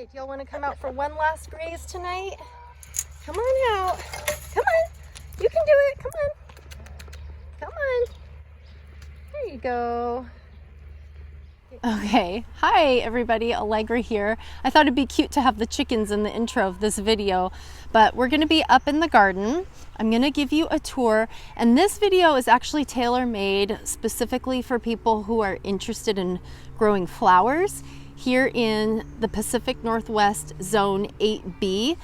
right, y'all want to come out for one last graze tonight? Come on out. Come on. You can do it. Come on. Come on. There you go. Okay, hi everybody, Allegra here. I thought it'd be cute to have the chickens in the intro of this video, but we're gonna be up in the garden. I'm gonna give you a tour, and this video is actually tailor-made specifically for people who are interested in growing flowers here in the Pacific Northwest Zone 8B.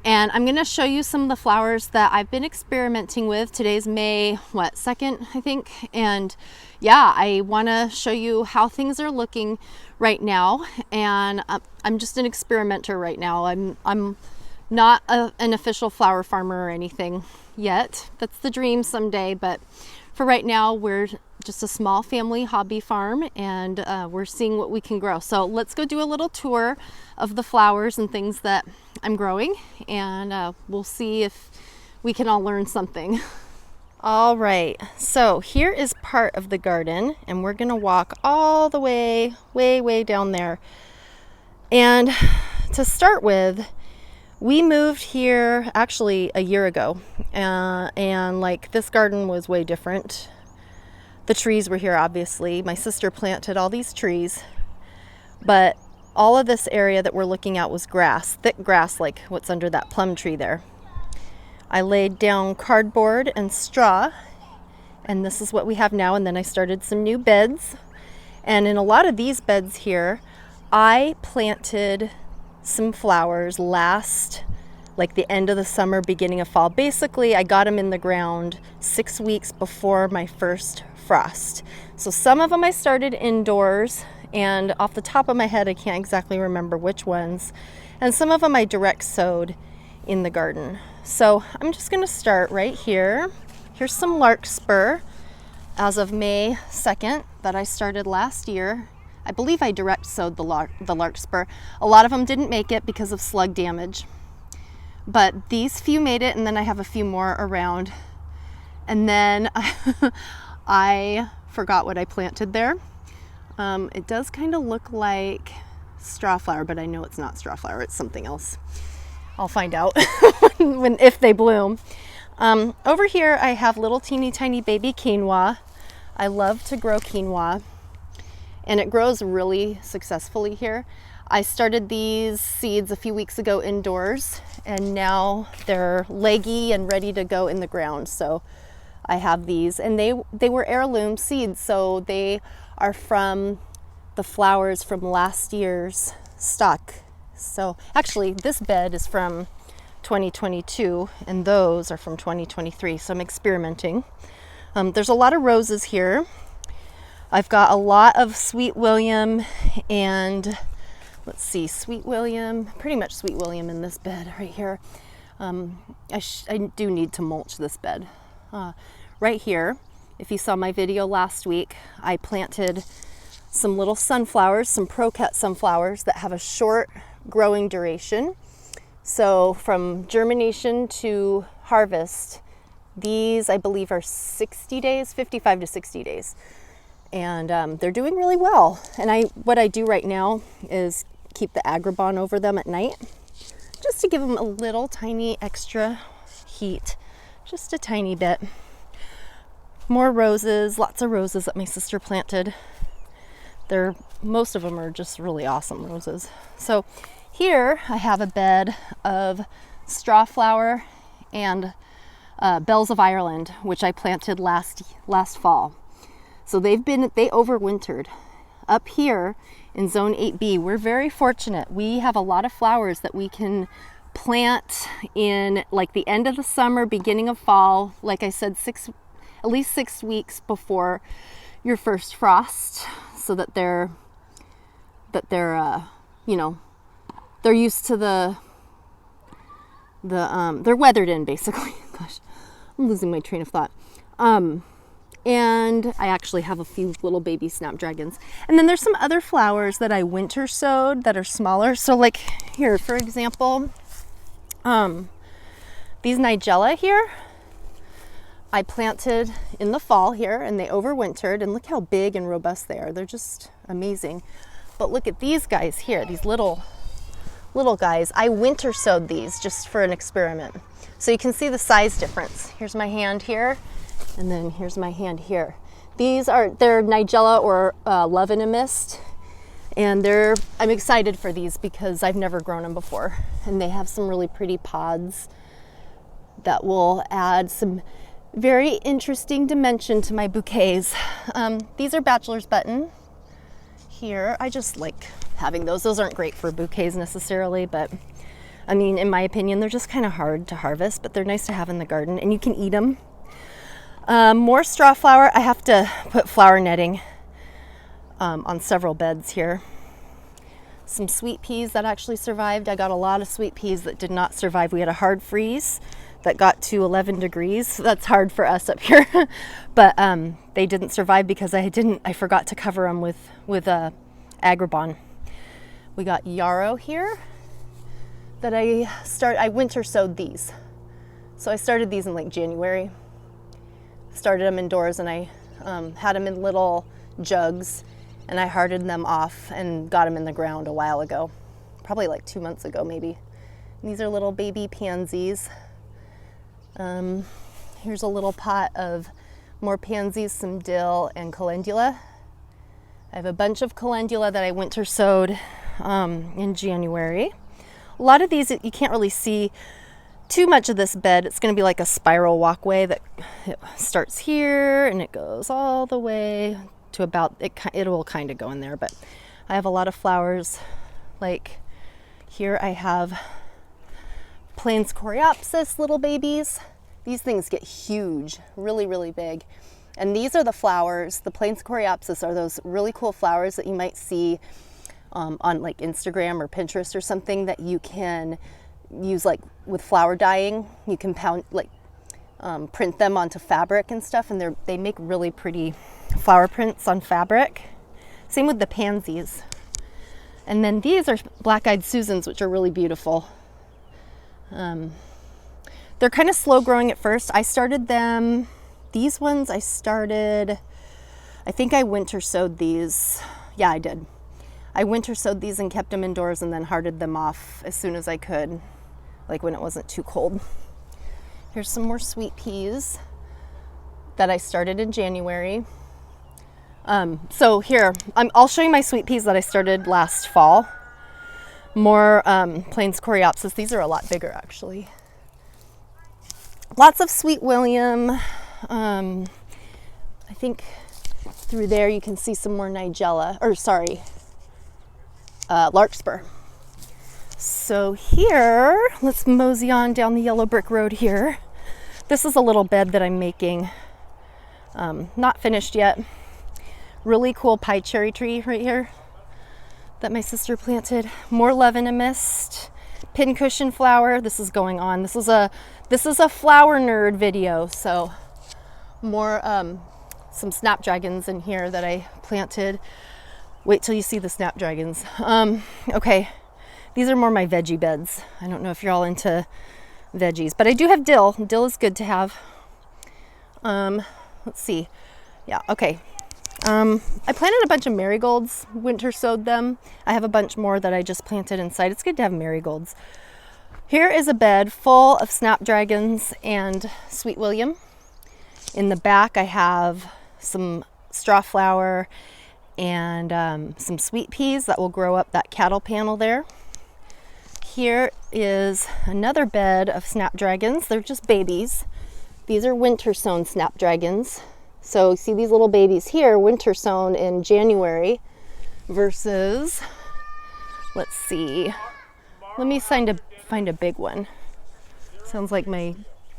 And I'm gonna show you some of the flowers that I've been experimenting with. Today's May, 2nd, I think. And yeah, I wanna show you how things are looking right now. And I'm just an experimenter right now. I'm not an official flower farmer or anything yet. That's the dream someday, but for right now, we're just a small family hobby farm, and we're seeing what we can grow. So let's go do a little tour of the flowers and things that I'm growing, and we'll see if we can all learn something. All right, so here is part of the garden, and we're gonna walk all the way, way down there. And to start with, we moved here actually a year ago, and like this garden was way different. The trees were here, obviously. My sister planted all these trees, but all of this area that we're looking at was grass, thick grass like what's under that plum tree there. I laid down cardboard and straw, and this is what we have now. And then I started some new beds. And in a lot of these beds here, I planted some flowers like the end of the summer, beginning of fall. Basically, I got them in the ground 6 weeks before my first frost. So some of them I started indoors, and off the top of my head, I can't exactly remember which ones. And some of them I direct sowed in the garden. So I'm just gonna start right here. Here's some Larkspur as of May 2nd that I started last year. I believe I direct sowed the Larkspur. A lot of them didn't make it because of slug damage, but these few made it, and then I have a few more around. And then I forgot what I planted there. It does kind of look like Strawflower, but I know it's not Strawflower, it's something else. I'll find out if they bloom. Over here I have little teeny tiny baby quinoa. I love to grow quinoa, and it grows really successfully here. I started these seeds a few weeks ago indoors, and now they're leggy and ready to go in the ground. So I have these, and they were heirloom seeds, so they are from the flowers from last year's stock. So actually this bed is from 2022, and those are from 2023, so I'm experimenting. There's a lot of roses here. I've got a lot of Sweet William and let's see, Sweet William, pretty much Sweet William in this bed right here. I do need to mulch this bed. Right here, if you saw my video last week, I planted some little sunflowers, some pro-cut sunflowers that have a short growing duration. So from germination to harvest, these I believe are 60 days, 55 to 60 days. And they're doing really well. And what I do right now is keep the Agribon over them at night, just to give them a little tiny extra heat, just a tiny bit. More roses, lots of roses that my sister planted. Most of them are just really awesome roses. So here I have a bed of Strawflower and Bells of Ireland, which I planted last fall. So they overwintered. Up here in Zone 8B, we're very fortunate. We have a lot of flowers that we can plant in like the end of the summer, beginning of fall. Like I said, at least 6 weeks before your first frost, so that they're used to they're weathered in, basically. Gosh, I'm losing my train of thought. And I actually have a few little baby Snapdragons. And then there's some other flowers that I winter sowed that are smaller. So like here, for example, these Nigella here, I planted in the fall here, and they overwintered, and look how big and robust they are. They're just amazing. But look at these guys here, these little little guys. I winter sowed these just for an experiment. So you can see the size difference. Here's my hand here, and then here's my hand here. They're Nigella or Love in a Mist, and I'm excited for these because I've never grown them before, and they have some really pretty pods that will add some very interesting dimension to my bouquets. These are Bachelor's Button here. I just like having those. Those aren't great for bouquets necessarily, but I mean, in my opinion, they're just kind of hard to harvest, but they're nice to have in the garden, and you can eat them. More Strawflower. I have to put flower netting on several beds here. Some sweet peas that actually survived. I got a lot of sweet peas that did not survive. We had a hard freeze that got to 11 degrees. That's hard for us up here, but they didn't survive because I forgot to cover them with Agribon. We got Yarrow here that I winter sowed these. So I started these in like January. Started them indoors, and I had them in little jugs, and I hardened them off and got them in the ground a while ago, probably like 2 months ago maybe. And these are little baby pansies. Here's a little pot of more pansies, some dill, and calendula. I have a bunch of calendula that I winter sowed in January. A lot of these, you can't really see too much of this bed. It's going to be like a spiral walkway that it starts here and it goes all the way to about, it will kind of go in there, but I have a lot of flowers. Like here I have Plains Coreopsis little babies. These things get huge, really, really big. And these are the flowers. The Plains Coreopsis are those really cool flowers that you might see on like Instagram or Pinterest or something that you can use like with flower dyeing. You can print them onto fabric and stuff, and they make really pretty flower prints on fabric. Same with the pansies. And then these are black-eyed Susans, which are really beautiful. They're kind of slow growing at first. I started them, these ones I think I winter sowed these. Yeah, I did. I winter sowed these and kept them indoors and then hardened them off as soon as I could, like when it wasn't too cold. Here's some more sweet peas that I started in January. So here, I'll show you my sweet peas that I started last fall. More Plains Coreopsis. These are a lot bigger actually. Lots of Sweet William. I think through there you can see some more Nigella, Larkspur. So here, let's mosey on down the yellow brick road here. This is a little bed that I'm making. Not finished yet. Really cool pie cherry tree right here that my sister planted. More Love in a Mist. Pincushion flower. This is going on. This is a flower nerd video. So more some Snapdragons in here that I planted. Wait till you see the Snapdragons. Okay, these are more my veggie beds. I don't know if you're all into veggies, but I do have dill. Dill is good to have. Let's see. Yeah, okay. I planted a bunch of marigolds, winter sowed them. I have a bunch more that I just planted inside. It's good to have marigolds. Here is a bed full of Snapdragons and Sweet William. In the back I have some Strawflower and some sweet peas that will grow up that cattle panel there. Here is another bed of Snapdragons. They're just babies. These are winter sown Snapdragons. So see these little babies here, winter sown in January versus, let's see, let me find a big one. Sounds like my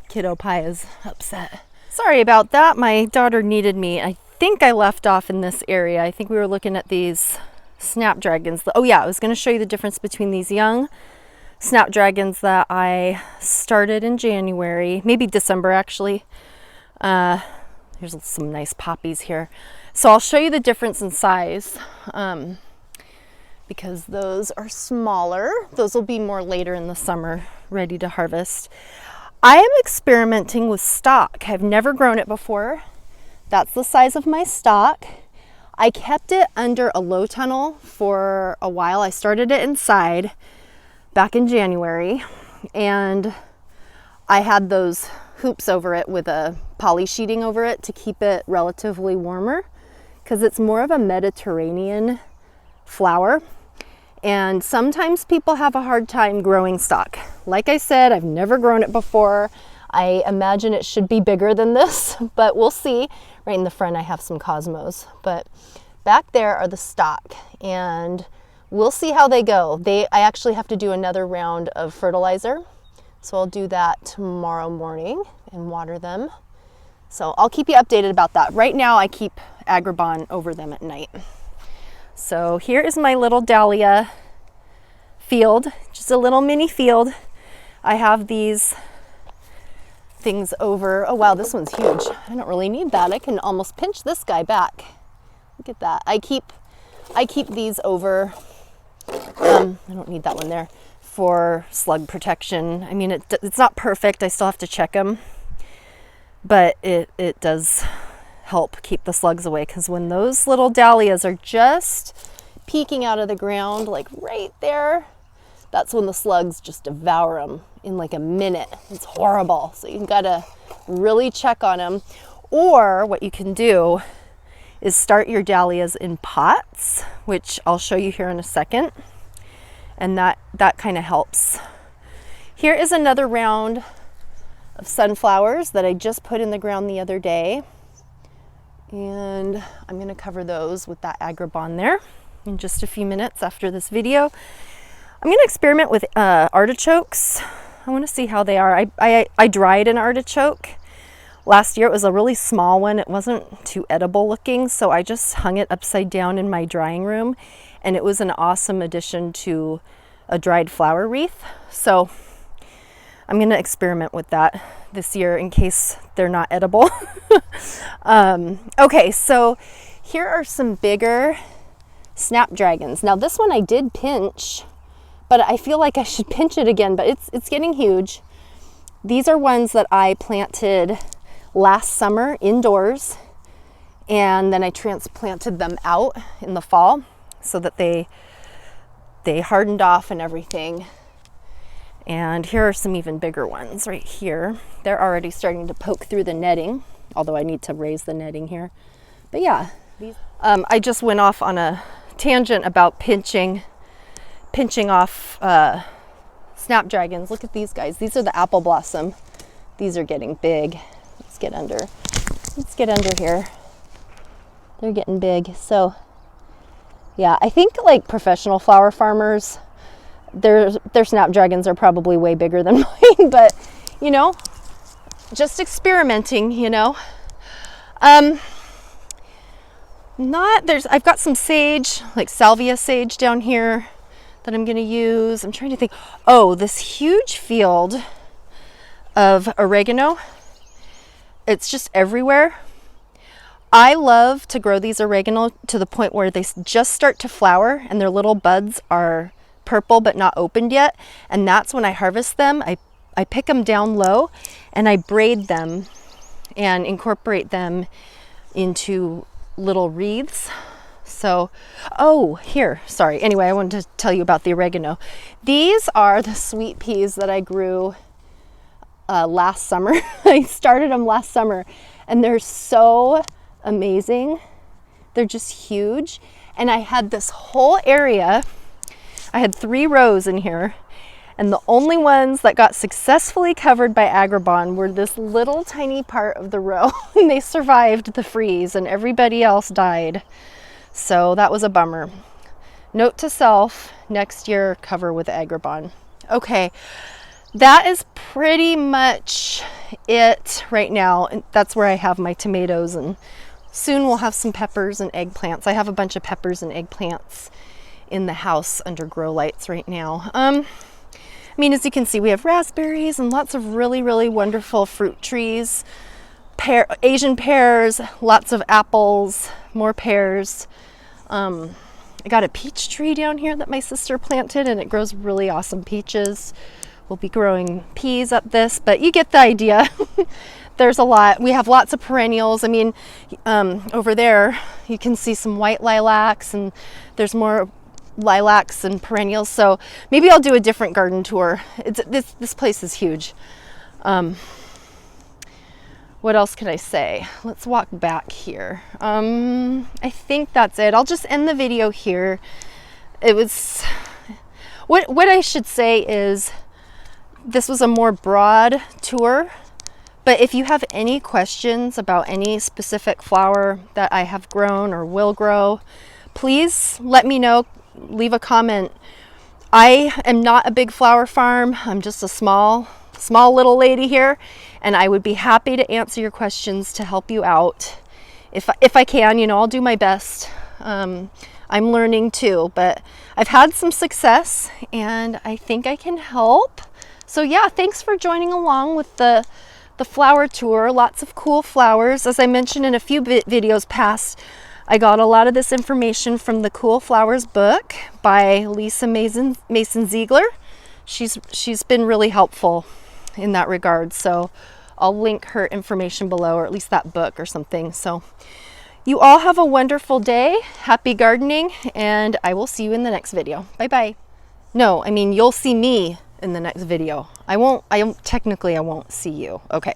kiddo pie is upset. Sorry about that, my daughter needed me. I think I left off in this area. I think we were looking at these Snapdragons. Oh yeah, I was gonna show you the difference between these young Snapdragons that I started in January, maybe December actually. Here's some nice poppies here. So I'll show you the difference in size because those are smaller. Those will be more later in the summer, ready to harvest. I am experimenting with stock. I've never grown it before. That's the size of my stock. I kept it under a low tunnel for a while. I started it inside back in January, and I had those hoops over it with a poly sheeting over it to keep it relatively warmer, because it's more of a Mediterranean flower, and sometimes people have a hard time growing stock. Like I said, I've never grown it before. I imagine it should be bigger than this, but we'll see. Right in the front I have some cosmos, but back there are the stock, and we'll see how they go. I actually have to do another round of fertilizer, so I'll do that tomorrow morning and water them. So I'll keep you updated about that. Right now I keep Agribon over them at night. So here is my little dahlia field, just a little mini field. I have these things over. Oh wow, this one's huge. I don't really need that. I can almost pinch this guy back. Look at that. I keep these over. I don't need that one there for slug protection. I mean, it's not perfect. I still have to check them, but it does help keep the slugs away, because when those little dahlias are just peeking out of the ground, like right there, that's when the slugs just devour them in like a minute. It's horrible. So you gotta really check on them. Or what you can do is start your dahlias in pots, which I'll show you here in a second. And that kind of helps. Here is another round of sunflowers that I just put in the ground the other day. And I'm gonna cover those with that Agribon there in just a few minutes after this video. I'm gonna experiment with artichokes. I wanna see how they are. I dried an artichoke last year. It was a really small one. It wasn't too edible looking, so I just hung it upside down in my drying room, and it was an awesome addition to a dried flower wreath. So I'm gonna experiment with that this year in case they're not edible. Okay, so here are some bigger Snapdragons. Now this one I did pinch, but I feel like I should pinch it again, but it's getting huge. These are ones that I planted last summer indoors, and then I transplanted them out in the fall so that they hardened off and everything. And here are some even bigger ones right here. They're already starting to poke through the netting, although I need to raise the netting here. But yeah, I just went off on a tangent about pinching off Snapdragons. Look at these guys. These are the apple blossom. These are getting big. Let's get under here. They're getting big. So yeah, I think like professional flower farmers, their Snapdragons are probably way bigger than mine, but you know, just experimenting, you know. I've got some sage, like salvia sage down here that I'm gonna use. I'm trying to think. Oh, this huge field of oregano. It's just everywhere. I love to grow these oregano to the point where they just start to flower and their little buds are purple but not opened yet, and that's when I harvest them. I pick them down low and I braid them and incorporate them into little wreaths. So, oh, here, sorry. Anyway, I wanted to tell you about the oregano. These are the sweet peas that I grew last summer. I started them last summer, and they're so amazing. They're just huge. And I had this whole area. I had 3 rows in here, and the only ones that got successfully covered by Agribon were this little tiny part of the row. And they survived the freeze, and everybody else died. So that was a bummer. Note to self, next year cover with Agribon. Okay, that is pretty much it right now. And that's where I have my tomatoes, and soon we'll have some peppers and eggplants. I have a bunch of peppers and eggplants in the house under grow lights right now. I mean, as you can see, we have raspberries and lots of really, really wonderful fruit trees. Asian pears, lots of apples, more pears. I got a peach tree down here that my sister planted, and it grows really awesome peaches. We'll be growing peas up this, but you get the idea. There's a lot. We have lots of perennials. I mean, over there, you can see some white lilacs, and there's more lilacs and perennials. So maybe I'll do a different garden tour. This place is huge. What else could I say? Let's walk back here. I think that's it. I'll just end the video here. It was, what I should say is this was a more broad tour, but if you have any questions about any specific flower that I have grown or will grow, please let me know. Leave a comment. I am not a big flower farm. I'm just a small little lady here, and I would be happy to answer your questions to help you out. If I can, you know, I'll do my best. I'm learning too, but I've had some success and I think I can help. So yeah, thanks for joining along with the flower tour. Lots of cool flowers. As I mentioned in a few videos past, I got a lot of this information from the Cool Flowers book by Mason Ziegler. She's been really helpful in that regard. So I'll link her information below, or at least that book or something. So you all have a wonderful day. Happy gardening, and I will see you in the next video. Bye-bye. No, I mean, you'll see me in the next video. Technically I won't see you. Okay.